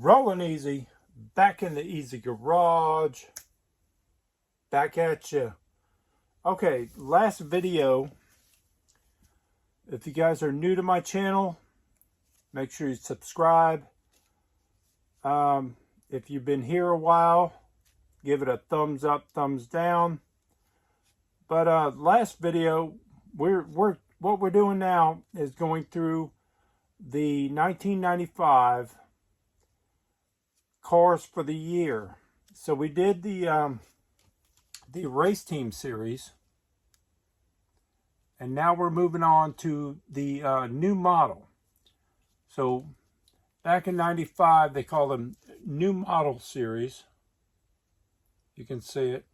Rolling easy, back in the easy garage, back at you. Okay, last video, if you guys are new to my channel, make sure you subscribe. If you've been here a while, give it a thumbs up, thumbs down. But last video, what we're doing now is going through the 1995 cars for the year. So we did the race team series, and now we're moving on to the new model. So back in 95, they called them new model series. You can see it.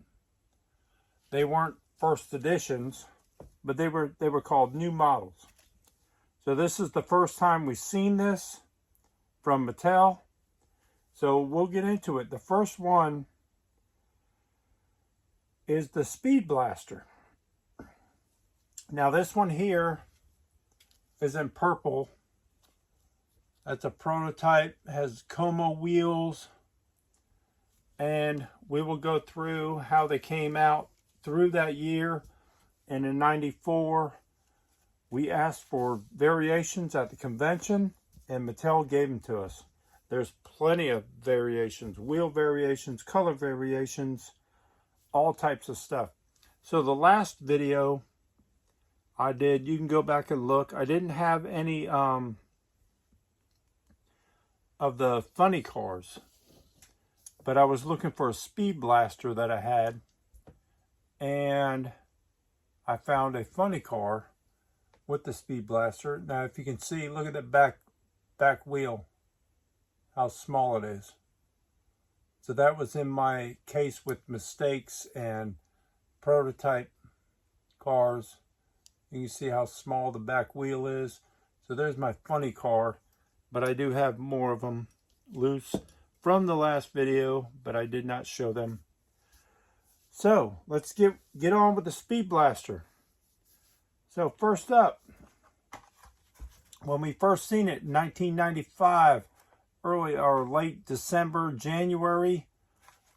They weren't first editions, but they were called new models. So this is the first time we've seen this from Mattel. So we'll get into it. The first one is the Speed Blaster. Now this one here is in purple. That's a prototype, has Como wheels, and we will go through how they came out through that year. And in 94, we asked for variations at the convention, and Mattel gave them to us. There's plenty of variations, wheel variations, color variations, all types of stuff. So the last video I did, you can go back and look. I didn't have any of the funny cars, but I was looking for a Speed Blaster that I had, and I found a funny car with the Speed Blaster. Now if you can see, look at the back wheel, how small it is. So that was in my case with mistakes and prototype cars. You can see how small the back wheel is. So there's my funny car, but I do have more of them loose from the last video, but I did not show them. So let's get on with the Speed Blaster. So first up, when we first seen it in 1995, early or late December, January,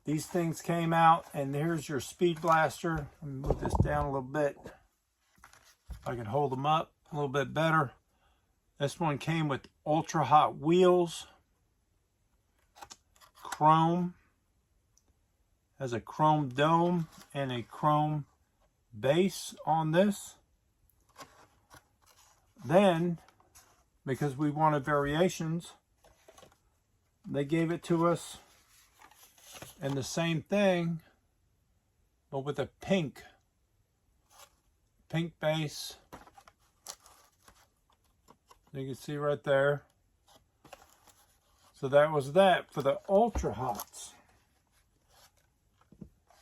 these things came out, and here's your Speed Blaster. Let me move this down a little bit. If I can hold them up a little bit better. This one came with ultra hot wheels, chrome, has a chrome dome and a chrome base on this. Then, because we wanted variations, they gave it to us in the same thing, but with a pink base. You can see right there. So that was that for the Ultra Hots.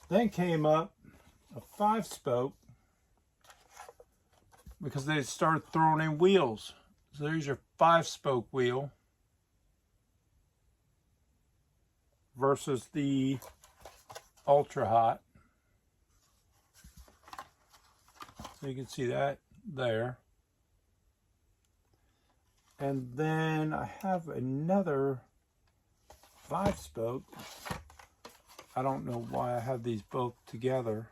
Then came up a 5-spoke, because they started throwing in wheels. So there's your 5-spoke wheel versus the Ultra Hot. So you can see that there. And then I have another 5-spoke. I don't know why I have these both together.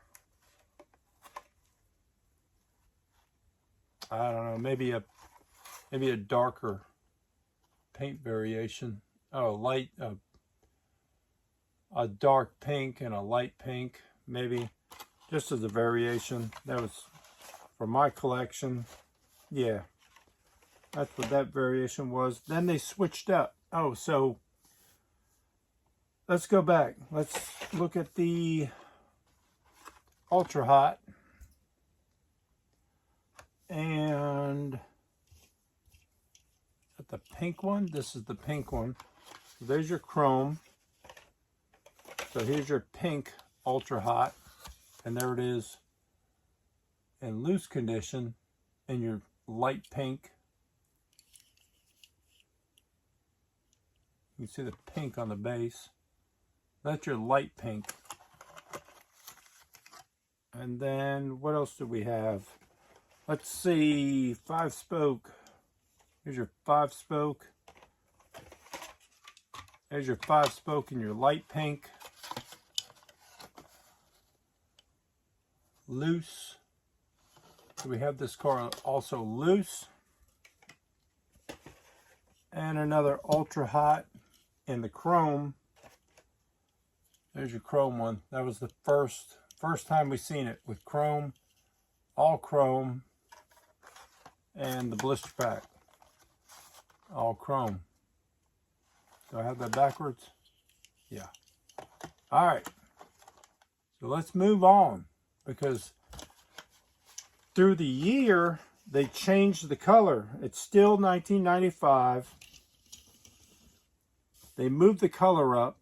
I don't know, maybe a darker paint variation. Oh, light, a dark pink and a light pink, maybe, just as a variation. That was for my collection. Yeah, that's what that variation was. Then they switched up. Oh, so let's go back. Let's look at the Ultra Hot. And at the pink one, this is the pink one. So there's your chrome. So here's your pink Ultra Hot. And there it is in loose condition in your light pink. You can see the pink on the base. That's your light pink. And then what else do we have? Let's see, 5-spoke. Here's your 5-spoke. There's your 5-spoke in your light pink. Loose. So we have this car also loose. And another ultra hot in the chrome. There's your chrome one. That was the first time we seen it with chrome, all chrome, and the blister pack, all chrome. Do I have that backwards? Yeah. All right. So let's move on, because through the year they changed the color. It's still 1995. They moved the color up.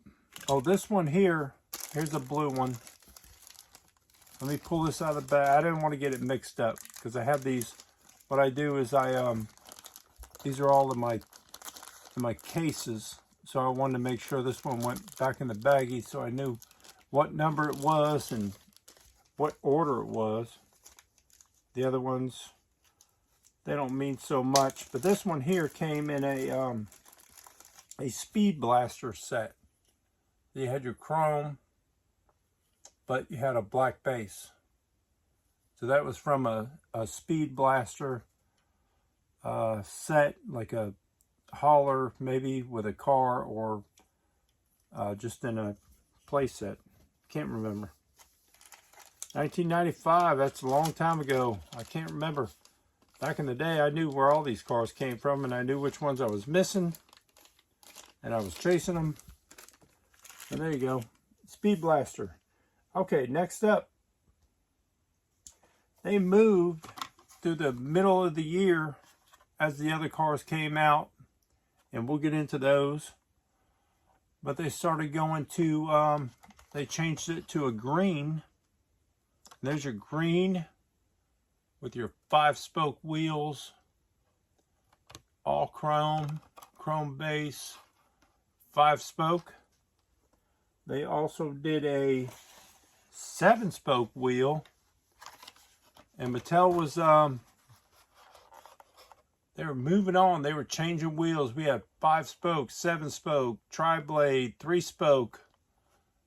Oh, this one here, here's a blue one. Let me pull this out of the bag. I didn't want to get it mixed up because I have these. What I do is these are all in my cases. So I wanted to make sure this one went back in the baggie so I knew what number it was and what order it was. The other ones, they don't mean so much. But this one here came in a Speed Blaster set. You had your chrome, but you had a black base. So that was from a Speed Blaster set, like a hauler maybe with a car, or just in a play set. Can't remember. 1995, that's a long time ago. I can't remember. Back in the day, I knew where all these cars came from, and I knew which ones I was missing, and I was chasing them. And there you go, Speed Blaster. Okay, next up, they moved through the middle of the year as the other cars came out, and we'll get into those. But they started going to, they changed it to a green. There's your green with your 5-spoke wheels, all chrome, chrome base, 5-spoke. They also did a 7-spoke wheel, and Mattel was they were moving on. They were changing wheels. We had 5-spoke, 7-spoke, tri-blade, 3-spoke.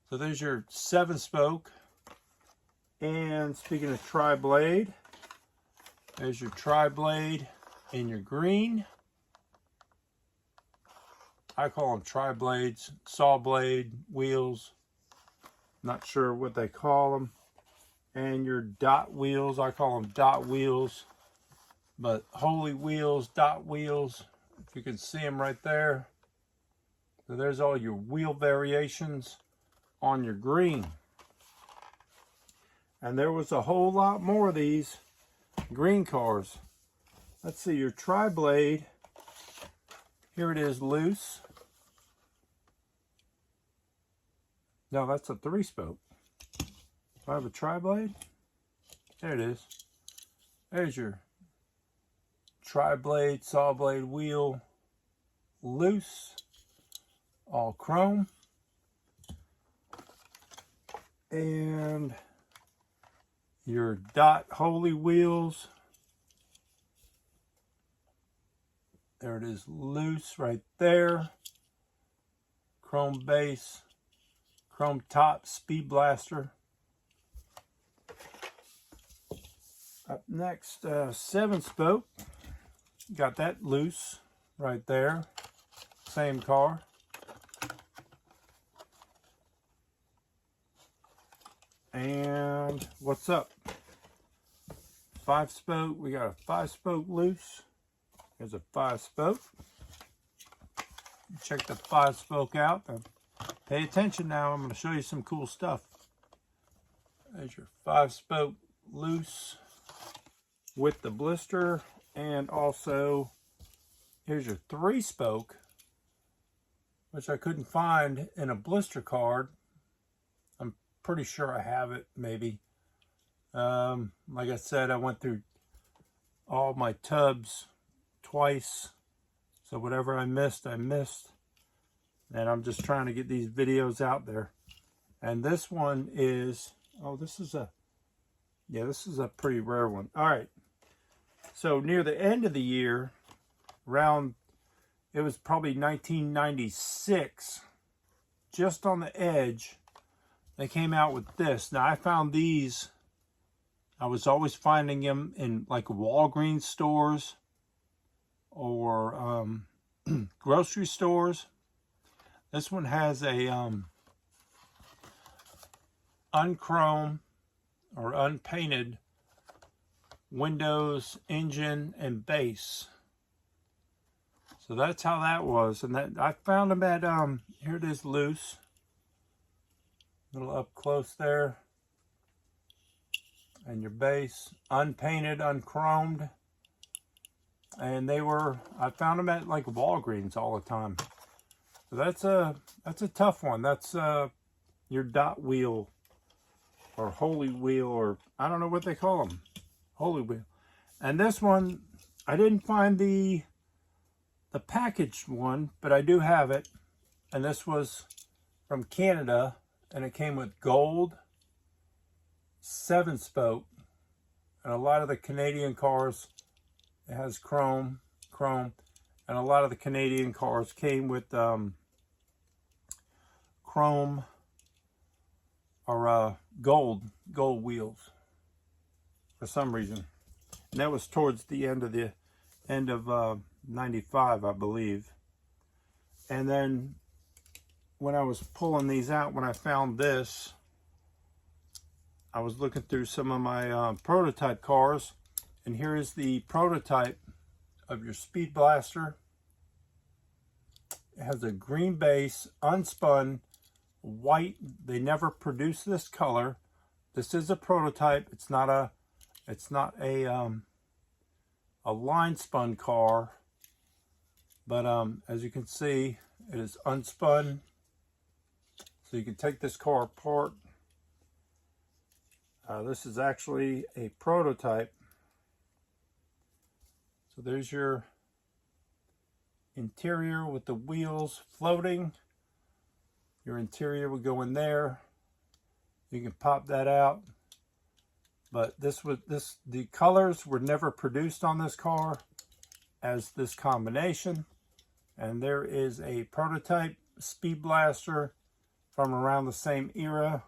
So there's your 7-spoke. And speaking of tri-blade, there's your tri-blade in your green. I call them tri-blades, saw blade wheels. Not sure what they call them. And your dot wheels, I call them dot wheels. But holy wheels, dot wheels, if you can see them right there. So there's all your wheel variations on your green. And there was a whole lot more of these green cars. Let's see, your tri-blade. Here it is loose. No, that's a 3-spoke. Do I have a tri-blade? There it is. There's your tri-blade, saw blade wheel, loose, all chrome. And your dot holy wheels. There it is, loose right there. Chrome base, chrome top, Speed Blaster. Up next, 7-spoke. Got that loose right there. Same car. And what's up? 5-spoke. We got a 5-spoke loose. There's a 5-spoke. Check the 5-spoke out. Pay attention now. I'm going to show you some cool stuff. There's your 5-spoke loose with the blister. And also, here's your 3-spoke, which I couldn't find in a blister card. I'm pretty sure I have it, maybe. Like I said, I went through all my tubs twice. So whatever I missed, I missed. And I'm just trying to get these videos out there. And this one is, oh, this is a pretty rare one. All right. So near the end of the year, around, it was probably 1996, just on the edge, they came out with this. Now I found these, I was always finding them in like Walgreens stores or grocery stores. This one has a unchrome or unpainted windows, engine, and base. So that's how that was. And that I found them at here it is loose. A little up close there. And your base, unpainted, unchromed. And they were, I found them at like Walgreens all the time. So that's a tough one. That's your dot wheel or holy wheel, or I don't know what they call them. Holy wheel. And this one, I didn't find the packaged one, but I do have it. And this was from Canada, and it came with gold 7-spoke. And a lot of the Canadian cars, it has chrome, and a lot of the Canadian cars came with chrome or gold wheels for some reason. And that was towards the end of 95, I believe. And then when I was pulling these out, when I found this, I was looking through some of my prototype cars, and here is the prototype of your Speed Blaster. It has a green base, unspun, white. They never produced this color. This is a prototype. It's not a line spun car, but as you can see, it is unspun. So you can take this car apart. This is actually a prototype. So there's your interior with the wheels floating. Your interior would go in there. You can pop that out. But the colors were never produced on this car as this combination. And there is a prototype Speed Blaster from around the same era.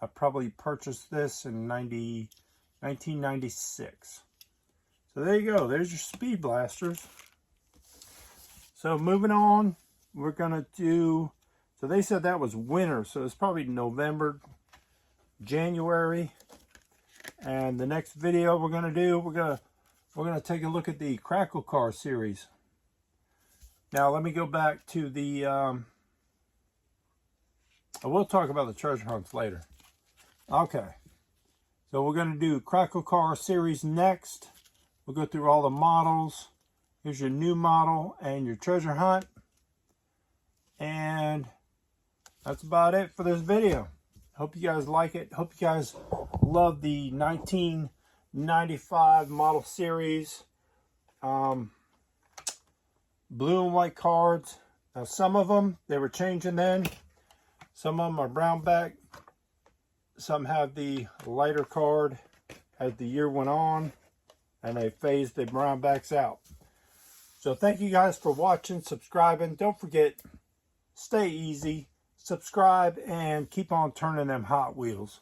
I probably purchased this in 1996. So there you go. There's your Speed Blasters. So moving on, we're going to do, so they said that was winter. So it's probably November, January. And the next video we're going to do, we're going to take a look at the Crackle Car series. Now let me go back to the, we'll talk about the treasure hunts later. Okay, so we're going to do Crackle Car series next. We'll go through all the models. Here's your new model and your treasure hunt. And that's about it for this video. Hope you guys like it. Hope you guys love the 1995 model series. Blue and white cards. Now some of them, they were changing then. Some of them are brown back. Some have the lighter card as the year went on, and they phased the brown backs out. So thank you guys for watching, subscribing. Don't forget, stay easy, subscribe, and keep on turning them Hot Wheels.